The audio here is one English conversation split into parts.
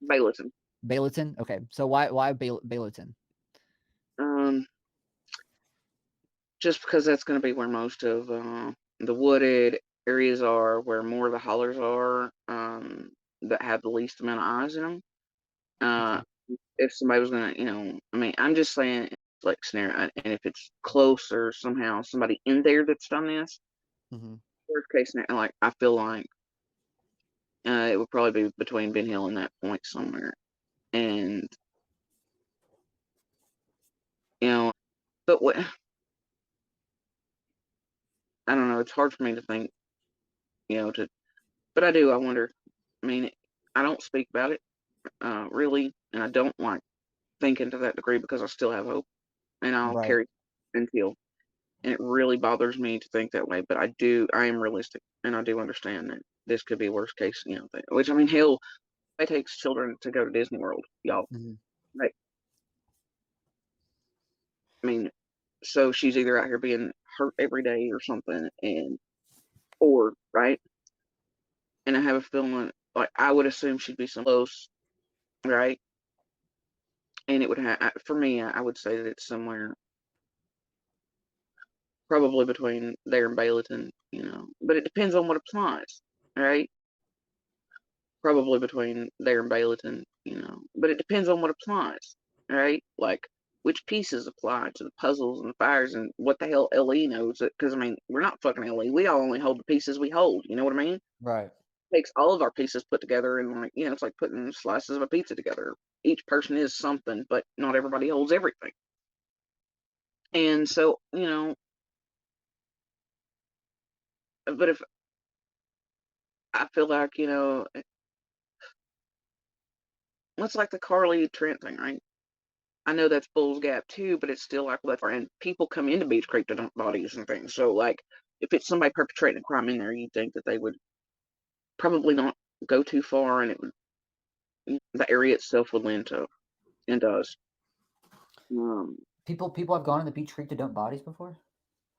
Bayleton. Bayleton? Okay. So why Bayleton? Um, just because that's going to be where most of the wooded areas are, where more of the hollers are, that have the least amount of eyes in them. Uh, Okay. if somebody was going to, I mean, I'm just saying, like scenario, and if it's close or somehow somebody in there that's done this, Hmm. worst case scenario, like I feel like it would probably be between Ben Hill and that point somewhere, and you know, but what I don't know, it's hard for me to think, to, but I do. I wonder. I mean, I don't speak about it really, and I don't like thinking to that degree because I still have hope, and I'll Right. carry until. And it really bothers me to think that way, but I do. I am realistic, and I do understand that this could be a worst case, thing. Which I mean, hell, it takes children to go to Disney World, y'all. Hmm. Right? I mean, so she's either out here being hurt every day or something, and or right. And I have a feeling like I would assume she'd be some close, right? And it would have for me. I would say that it's somewhere probably between there and Bayleton, but it depends on what applies, right? Probably between there and Bayleton, but it depends on what applies, right? Like which pieces apply to the puzzles and the fires and what the hell LE knows. Because I mean, we're not fucking LE. We all only hold the pieces we hold. You know what I mean? Right. It takes all of our pieces put together and like it's like putting slices of a pizza together. Each person is something, but not everybody holds everything. And so, but if I feel like, it's like the Carly Trent thing, right? I know that's Bull's Gap too, but it's still like that far. And people come into Beach Creek to dump bodies and things. So like, if it's somebody perpetrating a crime in there, you'd think that they would probably not go too far, and it would the area itself would lend to and does. Um, People have gone in the Beach Creek to dump bodies before.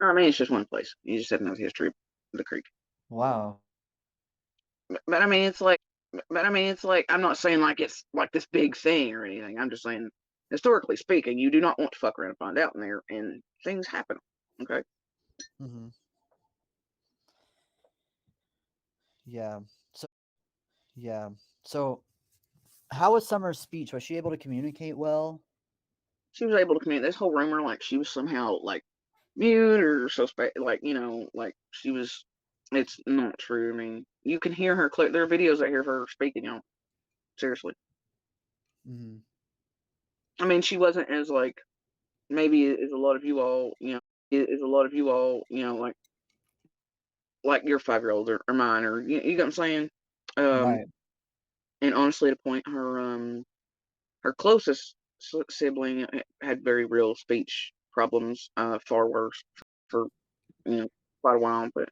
I mean, it's just one place. You just have to know the history of the creek. Wow. But I mean, it's like I'm not saying like it's like this big thing or anything. I'm just saying, historically speaking, you do not want to fuck around and find out in there, and things happen. Okay. Hmm. Yeah. So yeah. So how was Summer's speech? Was she able to communicate well? She was able to communicate. This whole rumor, like she was somehow like mute or suspect, like like she was. It's not true. I mean, you can hear her clear. There are videos that hear her speaking. Seriously. Hmm. I mean, she wasn't as like maybe as a lot of you all, is a lot of you all, like your 5 year old or mine or you know what I'm saying. Um, Right. and honestly, to point her closest sibling had very real speech problems, far worse for you know quite a while. But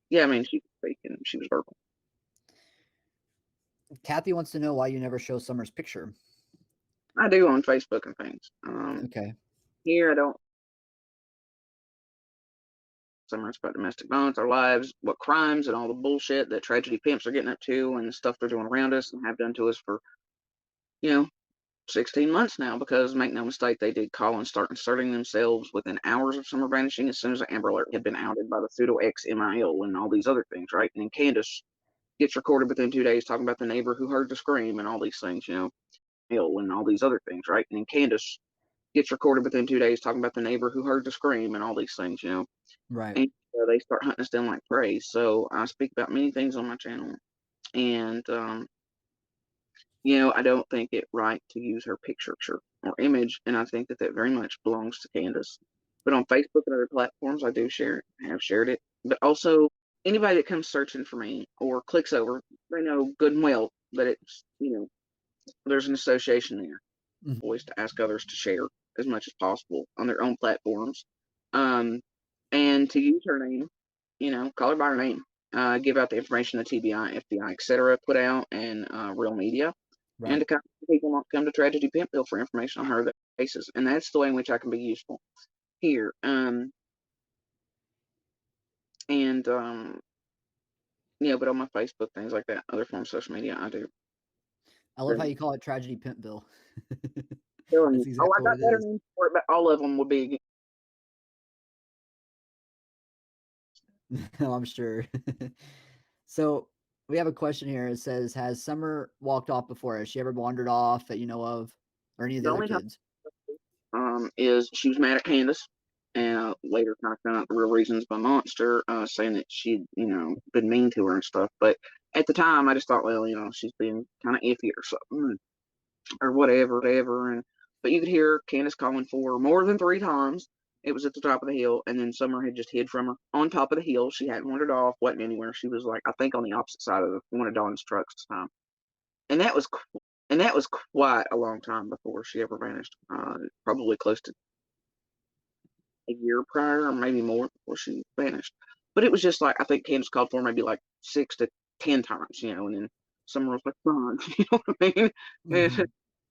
yeah, I mean, she could speak and she was verbal. Kathy wants to know why you never show Summer's picture. I do on Facebook and things. Okay. Here I don't. Some about domestic violence, our lives, what crimes, and all the bullshit that tragedy pimps are getting up to, and the stuff they're doing around us and have done to us for you know 16 months now. Because make no mistake, they did call and start inserting themselves within hours of Summer vanishing as soon as the Amber Alert had been outed by the pseudo ex MIL and all these other things, right? And then Candace gets recorded within 2 days talking about the neighbor who heard the scream and all these things, Hill and all these other things, right? And then Candace gets recorded within 2 days talking about the neighbor who heard the scream and all these things. Right. And they start hunting us down like prey. So I speak about many things on my channel, and I don't think it right to use her picture or image, and I think that very much belongs to Candace. But on Facebook and other platforms, I do share it, have shared it. But also, anybody that comes searching for me or clicks over, they know good and well that it's there's an association there. Mhm. Always to ask others to share as much as possible on their own platforms, um, and to use her name, call her by her name, give out the information the TBI, FBI, etc. put out, and real media, and Right. to come people not come to Tragedy Pimpville for information on her cases, and that's the way in which I can be useful here. And but on my Facebook things like that, other forms of social media, I do. I love how you call it Tragedy Pimpville. Telling That's you. Oh, I exactly what got it better is. names for it, but all of them would be. No, I'm sure. So we have a question here. It says, "Has Summer walked off before? Has she ever wandered off that you know of, or any of the The other only time kids?" is she was mad at Candace, and later kind of found out the real reasons by Monster, saying that she'd been mean to her and stuff. But at the time, I just thought, well, she's being kind of iffy or something, or whatever. And but you could hear Candace calling for her more than 3 times. It was at the top of the hill, and then Summer had just hid from her on top of the hill. She hadn't wandered off, wasn't anywhere. She was like, I think, on the opposite side of one of Dawn's trucks this time, and that was quite a long time before she ever vanished. Probably close to a year prior, or maybe more, before she vanished. But it was just like I think Candace called for her maybe like 6 to 10 times, and then Summer was like, "Fine," you know what I mean? And, Hmm.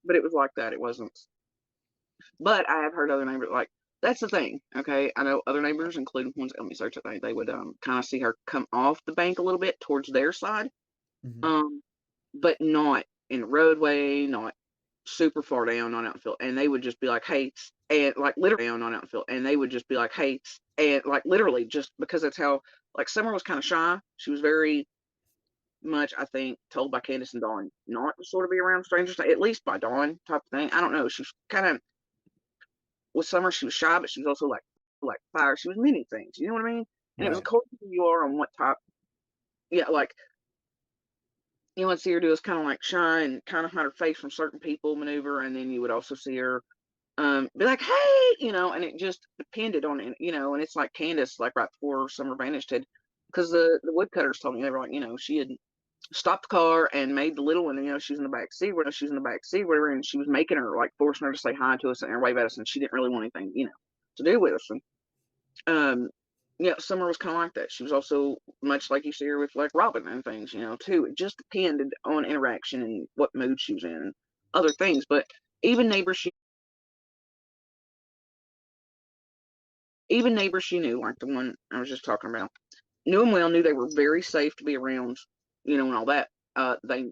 but it was like that. It wasn't. But I have heard other neighbors like that's the thing. Okay, I know other neighbors, including ones let me search it. They would kind of see her come off the bank a little bit towards their side, Hmm. um, but not in the roadway, not super far down on outfield, and they would just be like, "Hey," and like literally down on outfield, and they would just be like, "Hey," and like literally just because that's how like Summer was kind of shy. She was very much, I think, told by Candace and Dawn not to sort of be around strangers, at least by Dawn type of thing. I don't know. She was kind of with Summer. She was shy, but she was also like fire. She was many things. You know what I mean? And it was Right. according to who you are on what type. Yeah, like you would see her do is kind of like shy and kind of hide her face from certain people maneuver, and then you would also see her be like, hey, and it just depended on it, and it's like Candace, like right before Summer vanished had, because the woodcutters told me, they were like, she had stopped the car and made the little one, she was in the back seat, where she was in the back seat, whatever, and she was making her, like, forcing her to say hi to us and wave at us, and she didn't really want anything, to do with us. And, yeah, Summer was kind of like that. She was also much like you see her with, like, Robin and things, too. It just depended on interaction and what mood she was in and other things. But even neighbors she even neighbors she knew, like the one I was just talking about, knew them well, knew they were very safe to be around, and all that. They,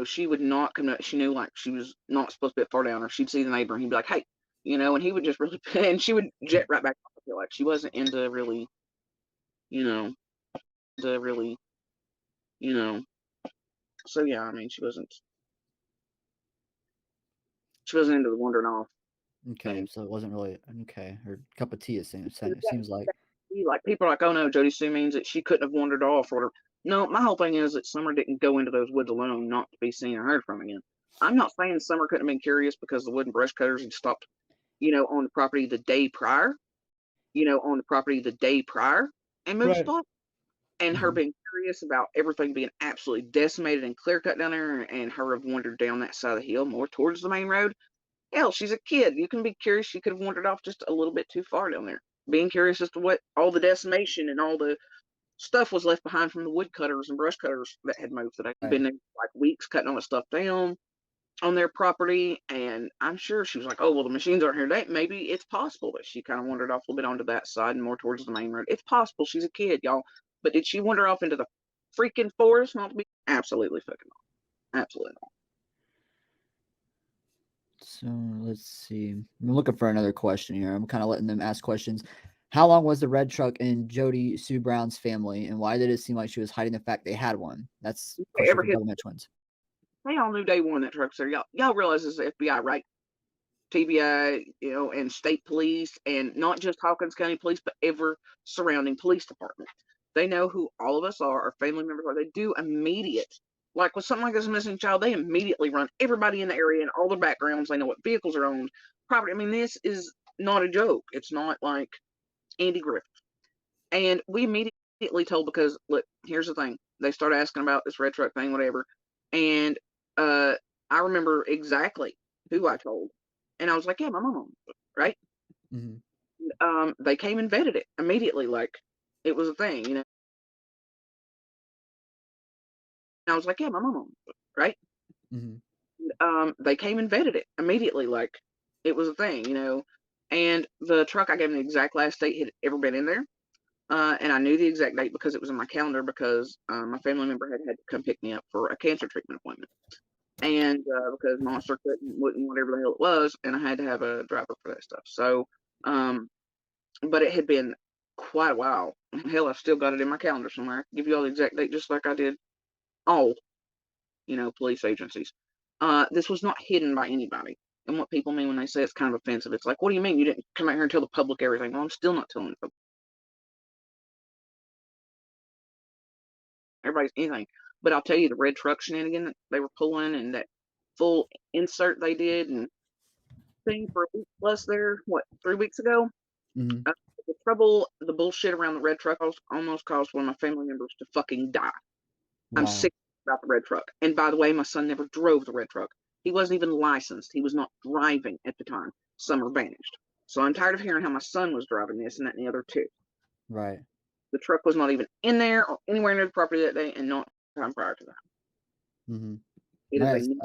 she would not come up. She knew like she was not supposed to be far down, or she'd see the neighbor and he'd be like, "Hey," and he would just really, and she would jet right back off. I feel like she wasn't into really, you know, the really, you know. So yeah, I mean, she wasn't into the wandering off Okay, thing. so it wasn't really okay. Her cup of tea. It Yeah, seems like. like people are like, oh no, Jody Sue means that she couldn't have wandered off or whatever. No, my whole thing is that Summer didn't go into those woods alone, not to be seen or heard from again. I'm not saying Summer couldn't have been curious because the wooden brush cutters had stopped, on the property the day prior, and moved Right. spot. And her Hmm. being curious about everything being absolutely decimated and clear cut down there, and her have wandered down that side of the hill more towards the main road. Hell, she's a kid. You can be curious. She could have wandered off just a little bit too far down there. Being curious as to what all the decimation and all the stuff was left behind from the woodcutters and brush cutters that had moved that had Right. been there like weeks cutting all the stuff down on their property. And I'm sure she was like, oh, well, the machines aren't here today. Maybe it's possible that she kind of wandered off a little bit onto that side and more towards the main road. It's possible. She's a kid, y'all. But did she wander off into the freaking forest? Not to be absolutely fucking not. Absolutely not. So let's see. I'm looking for another question here. I'm kind of letting them ask questions. How long was the red truck in Jody Sue Brown's family, and why did it seem like she was hiding the fact they had one? That's a They question ever from hit? Government Twins. They all knew day one that truck's there. Y'all realize it's the FBI, right? TBI, and state police, and not just Hawkins County Police, but every surrounding police department. They know who all of us are, our family members are. They do immediate, like with something like this missing child, they immediately run everybody in the area and all their backgrounds. They know what vehicles are owned, property. I mean, this is not a joke. It's not like Andy Griffith. And we immediately told because look, here's the thing. They started asking about this red truck thing, whatever. And uh I remember exactly who I told. And I was like, yeah, my mom, right? Hmm. They came and vetted it immediately, like it was a thing. And I was like, yeah, my mom, right? Hmm. They came and vetted it immediately, like it was a thing. And the truck, I gave them the exact last date had ever been in there. And I knew the exact date because it was in my calendar because my family member had to come pick me up for a cancer treatment appointment. and because Monster wouldn't whatever the hell it was, and I had to have a driver for that stuff. So, um, but it had been quite a while. Hell, I've still got it in my calendar somewhere. I can give you all the exact date, just like I did all police agencies. This was not hidden by anybody. And what people mean when they say it's kind of offensive, it's like, what do you mean you didn't come out here and tell the public everything? Well, I'm still not telling everybody's anything. But I'll tell you the red truck shenanigan that they were pulling and that full insert they did and thing for a week plus there, what, 3 weeks ago? Mm-hmm. The trouble, the bullshit around the red truck almost caused one of my family members to fucking die. I'm Wow. sick about the red truck. And by the way, my son never drove the red truck. He wasn't even licensed. He was not driving at the time. Summer vanished. So I'm tired of hearing how my son was driving this and that and the other too. Right. The truck was not even in there or anywhere near the property that day and not time prior to that. Mm-hmm. It is a Nice.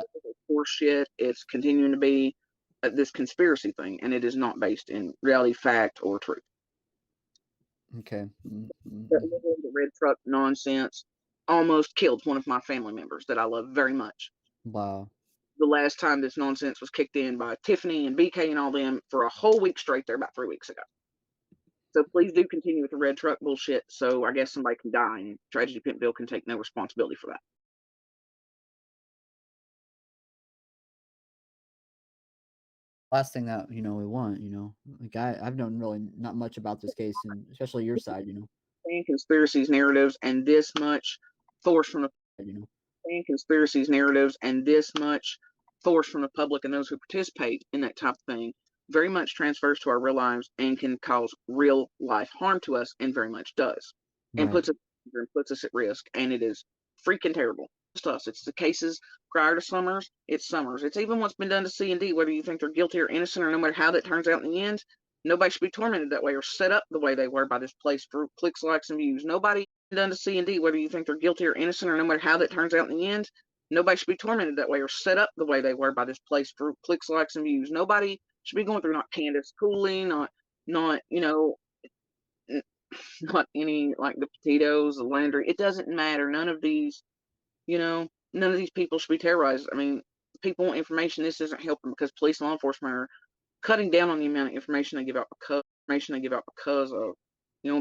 horse shit. It's continuing to be this conspiracy thing, and it is not based in reality, fact, or truth. Okay. The red truck nonsense almost killed one of my family members that I love very much. Wow. The last time this nonsense was kicked in by Tiffany and BK and all them for a whole week straight there about 3 weeks ago. So please do continue with the red truck bullshit so I guess somebody can die and Tragedy Pimpville can take no responsibility for that. Last thing that we want, like I've known really not much about this case, and especially your side, And conspiracies, narratives, and this much force from the you know. conspiracies, narratives, and this much force from the public and those who participate in that type of thing very much transfers to our real lives and can cause real life harm to us, and very much does, and Right. puts us at risk, and it is freaking terrible. Just us. It's the cases prior to Summers. It's Summers. It's even what's been done to C&D, whether you think they're guilty or innocent, or no matter how that turns out in the end. Nobody should be tormented that way or set up the way they were by this place for clicks, likes, and views. Nobody done to C&D, whether you think they're guilty or innocent, or no matter how that turns out in the end. Nobody should be tormented that way or set up the way they were by this place for clicks, likes, and views. Nobody should be going through not Candace Cooley, not not any like the potatoes, the Landry. It doesn't matter. None of these people should be terrorized. I mean, people want information. This isn't helping because police and law enforcement are cutting down on the amount of information they give out because of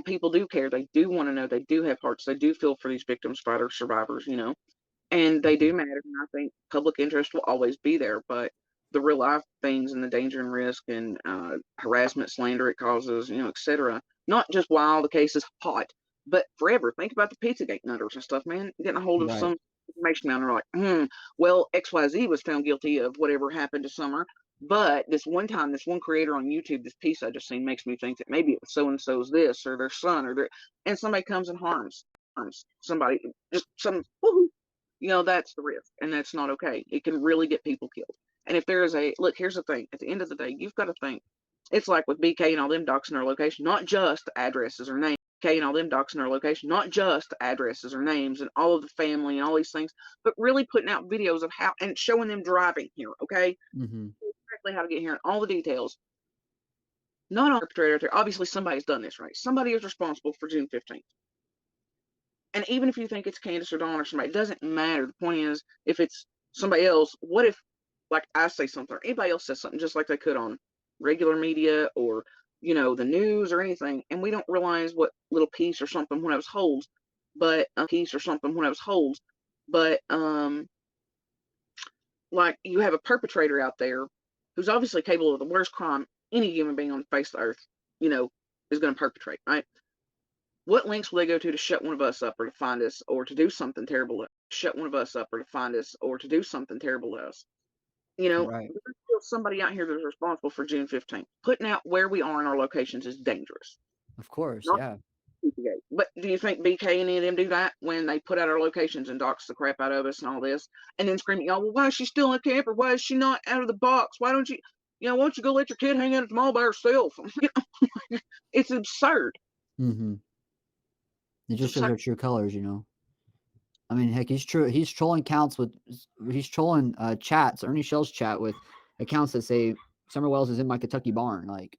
people do care. They do want to know. They do have hearts. They do feel for these victims, fighters, survivors. And they do matter. And I think public interest will always be there. But the real life things and the danger and risk and harassment, slander it causes, etc. Not just while the case is hot, but forever. Think about the Pizzagate nutters and stuff, man. Getting a hold of Right. some information and they're like, well, XYZ was found guilty of whatever happened to Summer. But this one time, this one creator on YouTube, this piece I just seen makes me think that maybe it was so and so's this or their son and somebody comes and harms somebody, just some woohoo. That's the risk, and that's not okay. It can really get people killed. And if there is look, here's the thing: at the end of the day, you've got to think. It's like with BK and all them doxing their location, not just addresses or names. BK and all them doxing their location, not just addresses or names and all of the family and all these things, but really putting out videos of how and showing them driving here. Okay, Mm-hmm. exactly how to get here and all the details. Not on the perpetrator. Obviously, somebody's done this, right? Somebody is responsible for June 15th. And even if you think it's Candace or Dawn or somebody, it doesn't matter. The point is, if it's somebody else, what if, like, I say something or anybody else says something just like they could on regular media or, the news or anything, and we don't realize what little piece or something one of us holds, but like you have a perpetrator out there who's obviously capable of the worst crime any human being on the face of the earth, you know, is going to perpetrate, right? What lengths will they go to shut one of us up or to find us or to do something terrible to shut one of us up or to find us or to do something terrible to us? Right. There's still somebody out here that's responsible for June 15th. Putting out where we are in our locations is dangerous. Of course. Not Yeah. PPA. But do you think BK and any of them do that when they put out our locations and dox the crap out of us and all this? And then screaming, oh, well, why is she still in the camper? Why is she not out of the box? Why don't you, why don't you go let your kid hang out at the mall by herself? It's absurd. Mm-hmm. It It's just shows absurd. our true colors. I mean, heck, he's true. He's trolling he's trolling chats, Ernie Shell's chat with accounts that say Summer Wells is in my Kentucky barn. Like,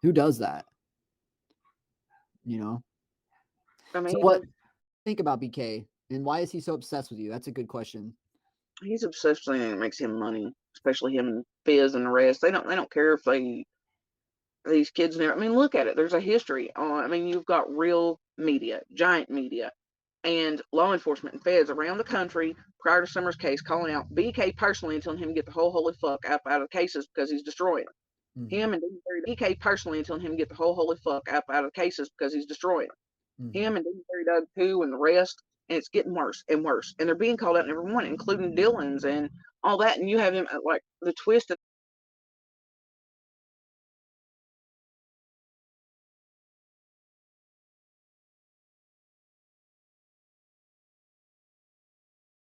who does that? You know. I So mean, what think about BK and why is he so obsessed with you? That's a good question. He's obsessed with anything that makes him money, especially him and Fizz and the rest. They don't care if these kids never. I mean, look at it. There's a history on. I mean, you've got real media, giant media, and law enforcement and feds around the country prior to Summer's case calling out BK personally and telling him to get the whole holy fuck out of cases because he's destroying them. Mm-hmm. Him and BK personally and telling him to get the whole holy fuck out of cases because he's destroying them. Mm-hmm. Him and Doug too and the rest, and it's getting worse and worse. And they're being called out in every one, including Dylan's and all that. And you have him like the twist